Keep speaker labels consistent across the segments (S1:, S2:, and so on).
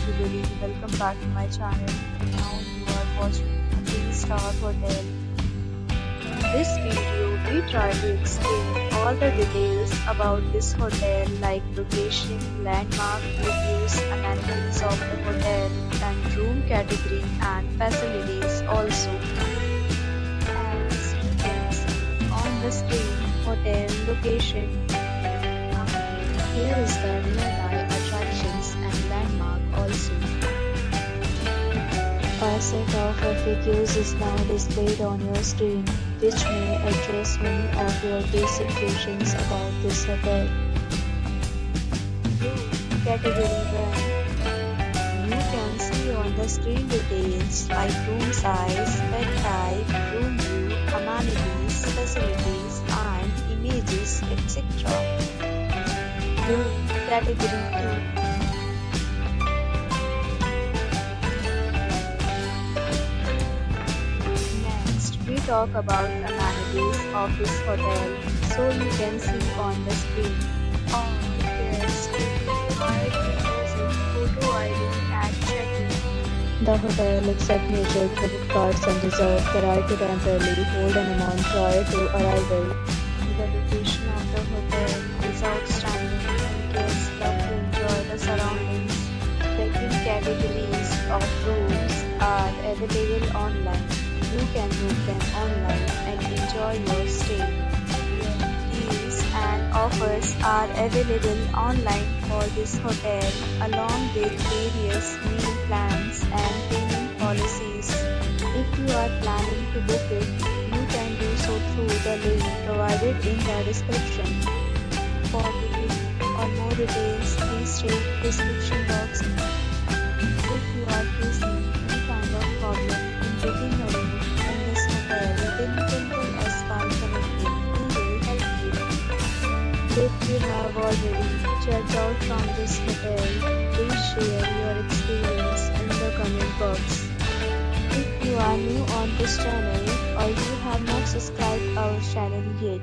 S1: everybody, welcome back to my channel. Now you are watching a 3-star hotel. In this video, we try to explain all the details about this hotel like location, landmark, reviews, amenities of the hotel, and room category and facilities also. As you can see on the screen, hotel location. Here is the nearby attractions and landmark also. A set of FAQs is now displayed on your screen, which may address many of your basic questions about this hotel. Category 1. You can see on the screen details like room size, bed type, room view, amenities, facilities, and images, etc. Category 2. Next, we talk about amenities of this hotel, so you can see on the screen. All guests will be required to present photo ID at check-in. The hotel accepts major credit cards and reserves the right to temporarily hold an amount prior to arrival. The location of the hotel is outstanding and guests love to enjoy the surroundings. Check-in categories of rooms are available online. You can book them online and enjoy your stay. Deals and offers are available online for this hotel along with various meal plans and payment policies. If you are planning to book it, you can do so through the link provided in the description. For booking or more details, please check description box. If you are facing any kind of problem in booking a room in this hotel, then you can call us by connecting. We will help you. If you have already checked out from this hotel, please share your experience in the comment box. If you are new on this channel or you have not subscribed our channel yet,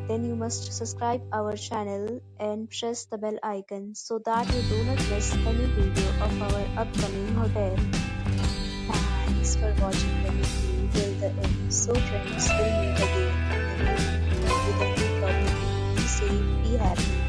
S1: then you must subscribe our channel and press the bell icon so that you do not miss any video of our upcoming hotel. Thanks for watching the video till the end. So friends, will meet again in a new video with a new topic. Be safe, be happy.